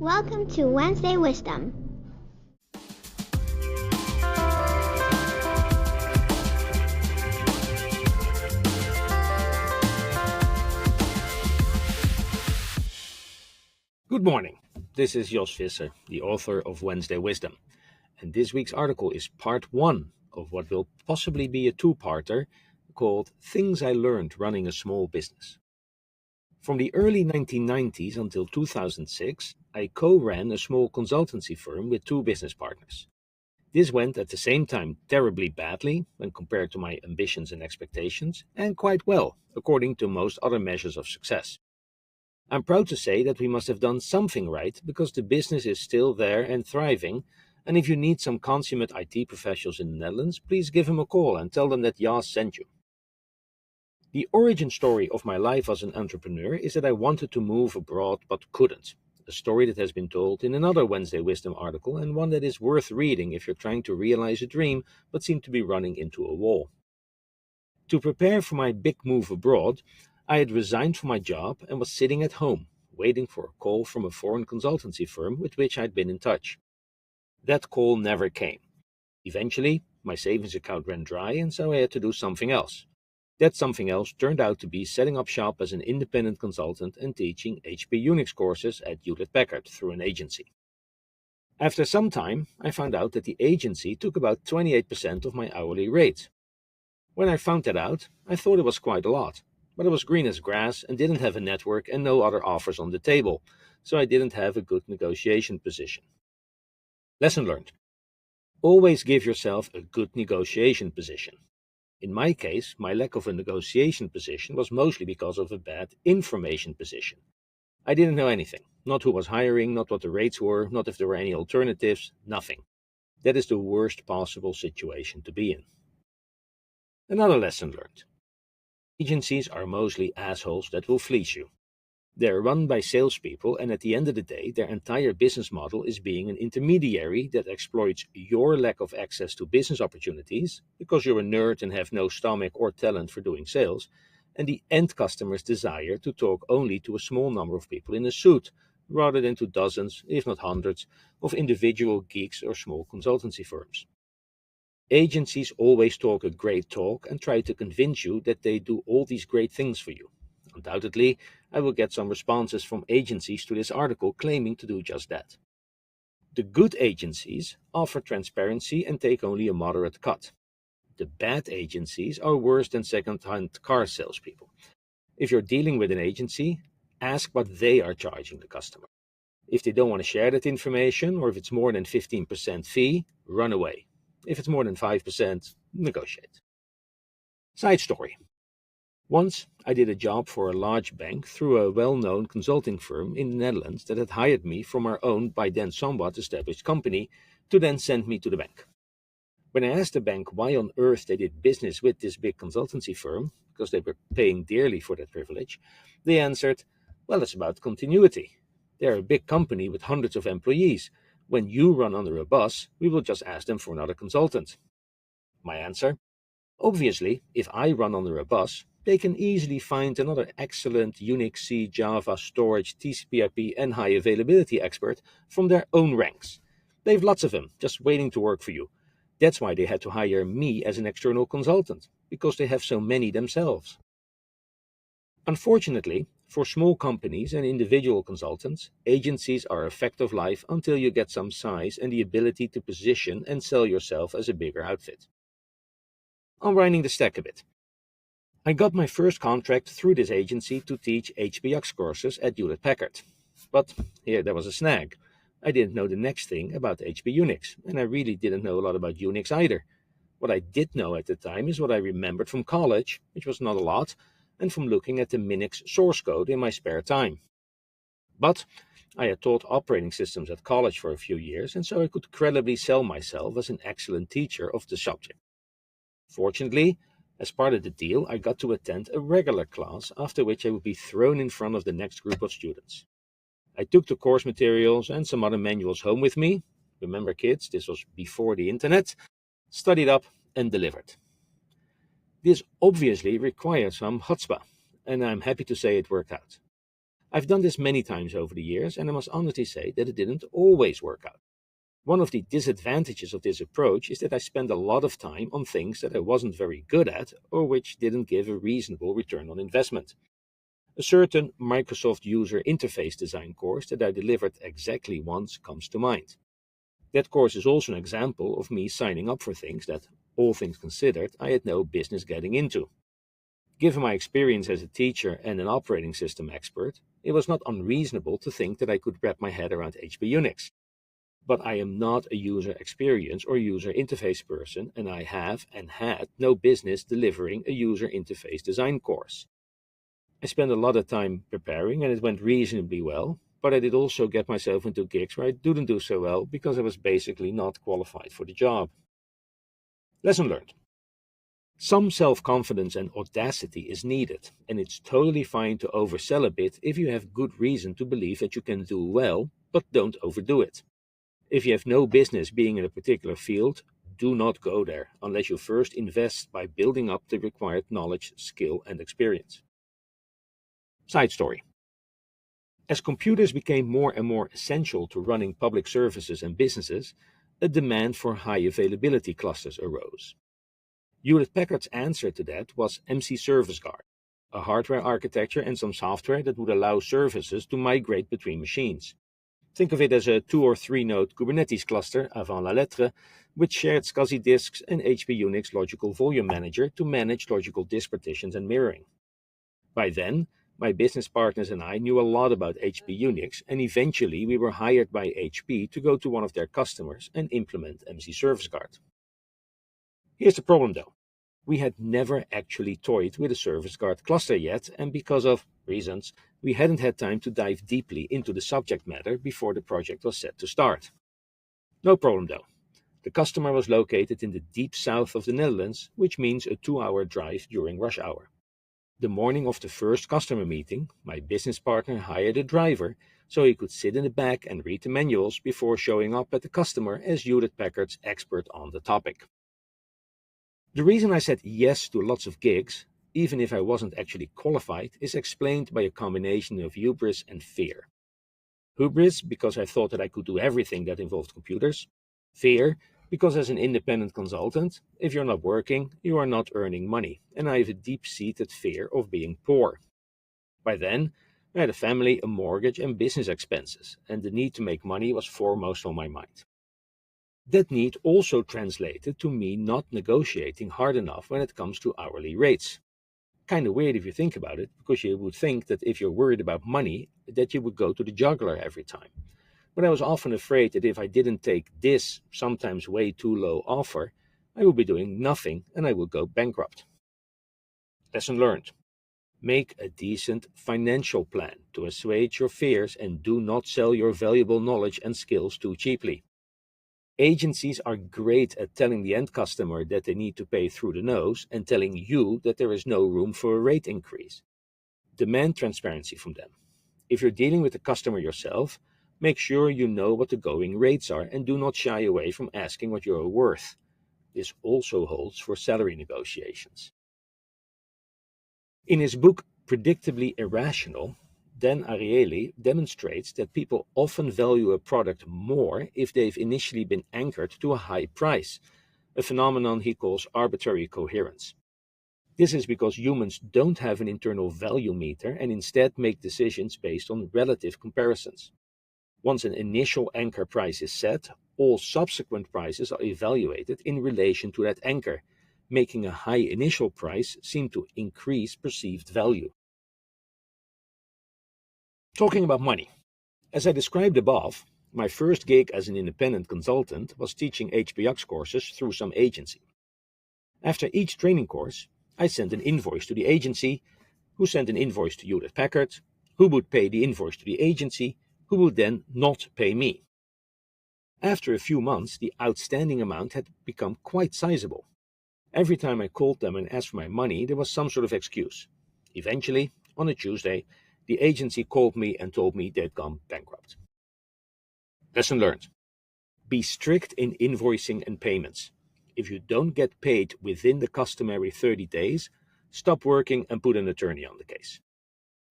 Welcome to Wednesday Wisdom. Good morning. This is Jos Visser, the author of Wednesday Wisdom. And this week's article is part 1 of what will possibly be a two-parter called Things I Learned Running a Small Business. From the early 1990s until 2006, I co-ran a small consultancy firm with 2 business partners. This went at the same time terribly badly when compared to my ambitions and expectations, and quite well, according to most other measures of success. I'm proud to say that we must have done something right because the business is still there and thriving, and if you need some consummate IT professionals in the Netherlands, please give them a call and tell them that Jas sent you. The origin story of my life as an entrepreneur is that I wanted to move abroad but couldn't, a story that has been told in another Wednesday Wisdom article and one that is worth reading if you're trying to realize a dream but seem to be running into a wall. To prepare for my big move abroad, I had resigned from my job and was sitting at home, waiting for a call from a foreign consultancy firm with which I'd been in touch. That call never came. Eventually, my savings account ran dry and so I had to do something else. That something else turned out to be setting up shop as an independent consultant and teaching HP Unix courses at Hewlett-Packard through an agency. After some time, I found out that the agency took about 28% of my hourly rate. When I found that out, I thought it was quite a lot, but I was green as grass and didn't have a network and no other offers on the table, so I didn't have a good negotiation position. Lesson learned. Always give yourself a good negotiation position. In my case, my lack of a negotiation position was mostly because of a bad information position. I didn't know anything, not who was hiring, not what the rates were, not if there were any alternatives, nothing. That is the worst possible situation to be in. Another lesson learned. Agencies are mostly assholes that will fleece you. They are run by salespeople, and at the end of the day, their entire business model is being an intermediary that exploits your lack of access to business opportunities, because you're a nerd and have no stomach or talent for doing sales, and the end customer's desire to talk only to a small number of people in a suit, rather than to dozens, if not hundreds, of individual geeks or small consultancy firms. Agencies always talk a great talk and try to convince you that they do all these great things for you. Undoubtedly, I will get some responses from agencies to this article claiming to do just that. The good agencies offer transparency and take only a moderate cut. The bad agencies are worse than second-hand car salespeople. If you're dealing with an agency, ask what they are charging the customer. If they don't want to share that information, or if it's more than 15% fee, run away. If it's more than 5%, negotiate. Side story. Once, I did a job for a large bank through a well-known consulting firm in the Netherlands that had hired me from our own, by then somewhat established company, to then send me to the bank. When I asked the bank why on earth they did business with this big consultancy firm, because they were paying dearly for that privilege, they answered, well, it's about continuity. They're a big company with hundreds of employees. When you run under a bus, we will just ask them for another consultant. My answer? Obviously, if I run under a bus, they can easily find another excellent Unix, C, Java, storage, TCP/IP and high availability expert from their own ranks. They have lots of them, just waiting to work for you. That's why they had to hire me as an external consultant, because they have so many themselves. Unfortunately, for small companies and individual consultants, agencies are a fact of life until you get some size and the ability to position and sell yourself as a bigger outfit. Unwinding the stack a bit. I got my first contract through this agency to teach HPX courses at Hewlett-Packard. But here there was a snag. I didn't know the next thing about HP Unix, and I really didn't know a lot about Unix either. What I did know at the time is what I remembered from college, which was not a lot, and from looking at the Minix source code in my spare time. But I had taught operating systems at college for a few years, and so I could credibly sell myself as an excellent teacher of the subject. Fortunately, as part of the deal, I got to attend a regular class, after which I would be thrown in front of the next group of students. I took the course materials and some other manuals home with me. Remember, kids, this was before the internet. Studied up and delivered. This obviously required some chutzpah, and I'm happy to say it worked out. I've done this many times over the years, and I must honestly say that it didn't always work out. One of the disadvantages of this approach is that I spend a lot of time on things that I wasn't very good at or which didn't give a reasonable return on investment. A certain Microsoft user interface design course that I delivered exactly once comes to mind. That course is also an example of me signing up for things that, all things considered, I had no business getting into. Given my experience as a teacher and an operating system expert, it was not unreasonable to think that I could wrap my head around HP Unix. But I am not a user experience or user interface person, and I have and had no business delivering a user interface design course. I spent a lot of time preparing and it went reasonably well, but I did also get myself into gigs where I didn't do so well because I was basically not qualified for the job. Lesson learned. Some self-confidence and audacity is needed, and it's totally fine to oversell a bit if you have good reason to believe that you can do well, but don't overdo it. If you have no business being in a particular field, do not go there unless you first invest by building up the required knowledge, skill, and experience. Side story. As computers became more and more essential to running public services and businesses, a demand for high availability clusters arose. Hewlett-Packard's answer to that was MC Service Guard, a hardware architecture and some software that would allow services to migrate between machines. Think of it as a 2 or 3 node Kubernetes cluster avant la lettre, with shared SCSI disks and HP Unix Logical Volume Manager to manage logical disk partitions and mirroring. By then, my business partners and I knew a lot about HP Unix, and eventually we were hired by HP to go to one of their customers and implement MC Service Guard. Here's the problem though. We had never actually toyed with a Service Guard cluster yet, and because of reasons, we hadn't had time to dive deeply into the subject matter before the project was set to start. No problem though. The customer was located in the deep south of the Netherlands, which means a 2-hour drive during rush hour. The morning of the first customer meeting, my business partner hired a driver so he could sit in the back and read the manuals before showing up at the customer as Hewlett-Packard's expert on the topic. The reason I said yes to lots of gigs, even if I wasn't actually qualified, is explained by a combination of hubris and fear. Hubris, because I thought that I could do everything that involved computers. Fear, because as an independent consultant, if you're not working, you are not earning money, and I have a deep-seated fear of being poor. By then, I had a family, a mortgage, and business expenses, and the need to make money was foremost on my mind. That need also translated to me not negotiating hard enough when it comes to hourly rates. Kind of weird if you think about it, because you would think that if you're worried about money, that you would go to the juggler every time. But I was often afraid that if I didn't take this, sometimes way too low offer, I would be doing nothing and I would go bankrupt. Lesson learned. Make a decent financial plan to assuage your fears and do not sell your valuable knowledge and skills too cheaply. Agencies are great at telling the end customer that they need to pay through the nose and telling you that there is no room for a rate increase. Demand transparency from them. If you're dealing with the customer yourself, make sure you know what the going rates are and do not shy away from asking what you're worth. This also holds for salary negotiations. In his book Predictably Irrational, Dan Ariely demonstrates that people often value a product more if they've initially been anchored to a high price, a phenomenon he calls arbitrary coherence. This is because humans don't have an internal value meter and instead make decisions based on relative comparisons. Once an initial anchor price is set, all subsequent prices are evaluated in relation to that anchor, making a high initial price seem to increase perceived value. Talking about money. As I described above, my first gig as an independent consultant was teaching HPX courses through some agency. After each training course, I sent an invoice to the agency, who sent an invoice to Hewlett-Packard, who would pay the invoice to the agency, who would then not pay me. After a few months, the outstanding amount had become quite sizable. Every time I called them and asked for my money, there was some sort of excuse. Eventually, on a Tuesday, the agency called me and told me they'd gone bankrupt. Lesson learned. Be strict in invoicing and payments. If you don't get paid within the customary 30 days, stop working and put an attorney on the case.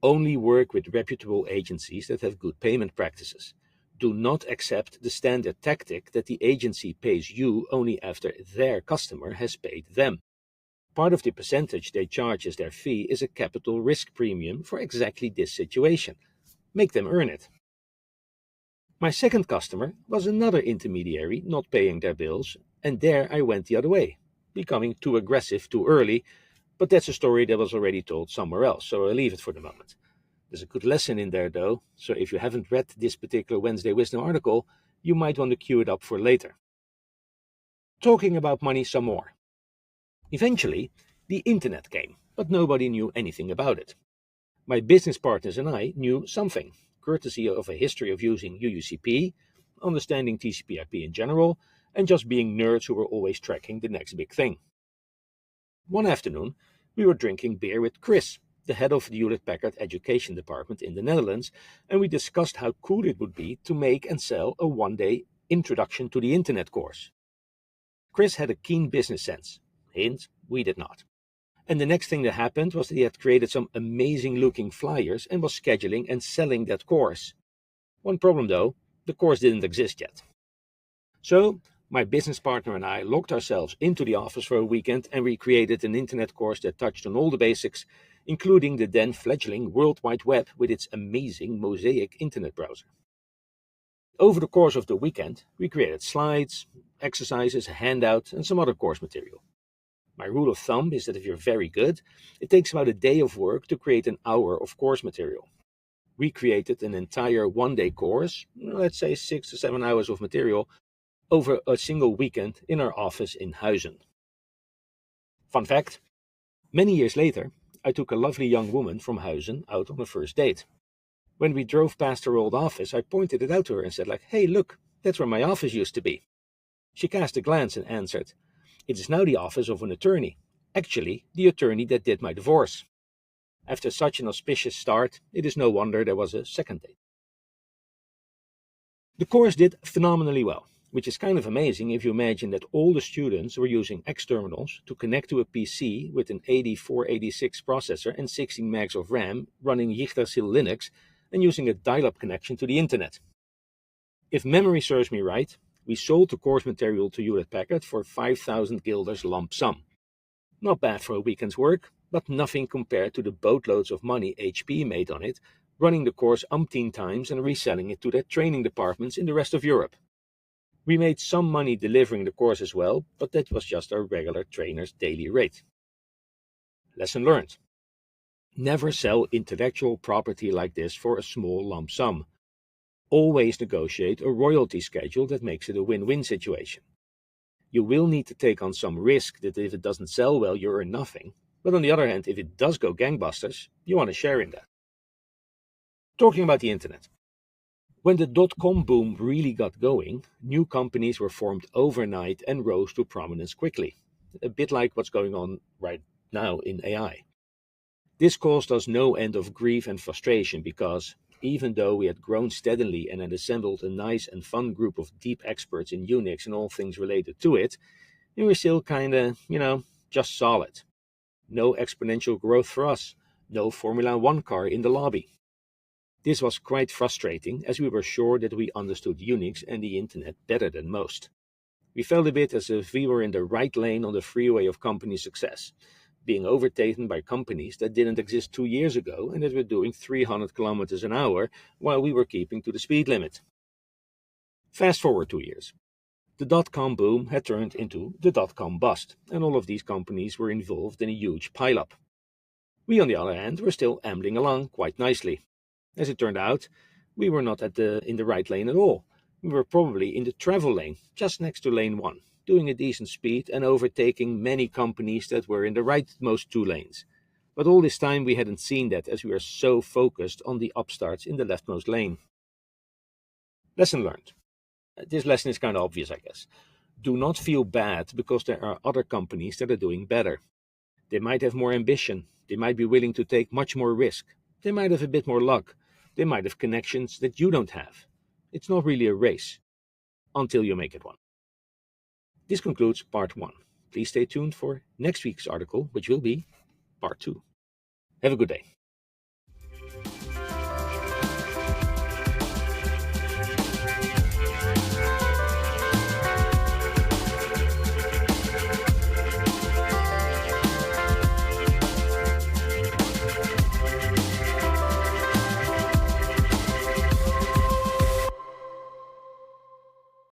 Only work with reputable agencies that have good payment practices. Do not accept the standard tactic that the agency pays you only after their customer has paid them. Part of the percentage they charge as their fee is a capital risk premium for exactly this situation. Make them earn it. My second customer was another intermediary not paying their bills, and there I went the other way, becoming too aggressive too early, but that's a story that was already told somewhere else, so I'll leave it for the moment. There's a good lesson in there though, so if you haven't read this particular Wednesday Wisdom article, you might want to queue it up for later. Talking about money some more. Eventually, the internet came, but nobody knew anything about it. My business partners and I knew something, courtesy of a history of using UUCP, understanding TCP/IP in general, and just being nerds who were always tracking the next big thing. One afternoon, we were drinking beer with Chris, the head of the Hewlett-Packard Education Department in the Netherlands, and we discussed how cool it would be to make and sell a one-day Introduction to the Internet course. Chris had a keen business sense. Hint, we did not. And the next thing that happened was that he had created some amazing-looking flyers and was scheduling and selling that course. One problem though, the course didn't exist yet. So, my business partner and I locked ourselves into the office for a weekend and we created an internet course that touched on all the basics, including the then fledgling World Wide Web with its amazing Mosaic internet browser. Over the course of the weekend, we created slides, exercises, handouts, and some other course material. My rule of thumb is that if you're very good, it takes about a day of work to create an hour of course material. We created an entire one-day course, let's say 6 to 7 hours of material, over a single weekend in our office in Huizen. Fun fact, many years later, I took a lovely young woman from Huizen out on a first date. When we drove past her old office, I pointed it out to her and said hey, look, that's where my office used to be. She cast a glance and answered, it is now the office of an attorney, actually the attorney that did my divorce. After such an auspicious start, it is no wonder there was a second date. The course did phenomenally well, which is kind of amazing if you imagine that all the students were using X terminals to connect to a PC with an 8486 processor and 16 megs of RAM running Yggdrasil Linux and using a dial-up connection to the internet. If memory serves me right, we sold the course material to Hewlett-Packard for 5,000 guilders lump sum. Not bad for a weekend's work, but nothing compared to the boatloads of money HP made on it, running the course umpteen times and reselling it to their training departments in the rest of Europe. We made some money delivering the course as well, but that was just our regular trainer's daily rate. Lesson learned. Never sell intellectual property like this for a small lump sum. Always negotiate a royalty schedule that makes it a win-win situation. You will need to take on some risk that if it doesn't sell well, you earn nothing. But on the other hand, if it does go gangbusters, you want to share in that. Talking about the internet. When the dot-com boom really got going, new companies were formed overnight and rose to prominence quickly. A bit like what's going on right now in AI. This caused us no end of grief and frustration because, even though we had grown steadily and had assembled a nice and fun group of deep experts in Unix and all things related to it, we were still kinda, just solid. No exponential growth for us, no Formula One car in the lobby. This was quite frustrating as we were sure that we understood Unix and the internet better than most. We felt a bit as if we were in the right lane on the freeway of company success, being overtaken by companies that didn't exist 2 years ago and that were doing 300 kilometers an hour while we were keeping to the speed limit. Fast forward 2 years. The dot-com boom had turned into the dot-com bust, and all of these companies were involved in a huge pile-up. We, on the other hand, were still ambling along quite nicely. As it turned out, we were not in the right lane at all. We were probably in the travel lane, just next to lane 1. Doing a decent speed and overtaking many companies that were in the rightmost 2 lanes. But all this time we hadn't seen that as we were so focused on the upstarts in the leftmost lane. Lesson learned. This lesson is kind of obvious, I guess. Do not feel bad because there are other companies that are doing better. They might have more ambition. They might be willing to take much more risk. They might have a bit more luck. They might have connections that you don't have. It's not really a race. Until you make it one. This concludes part 1. Please stay tuned for next week's article, which will be part 2. Have a good day.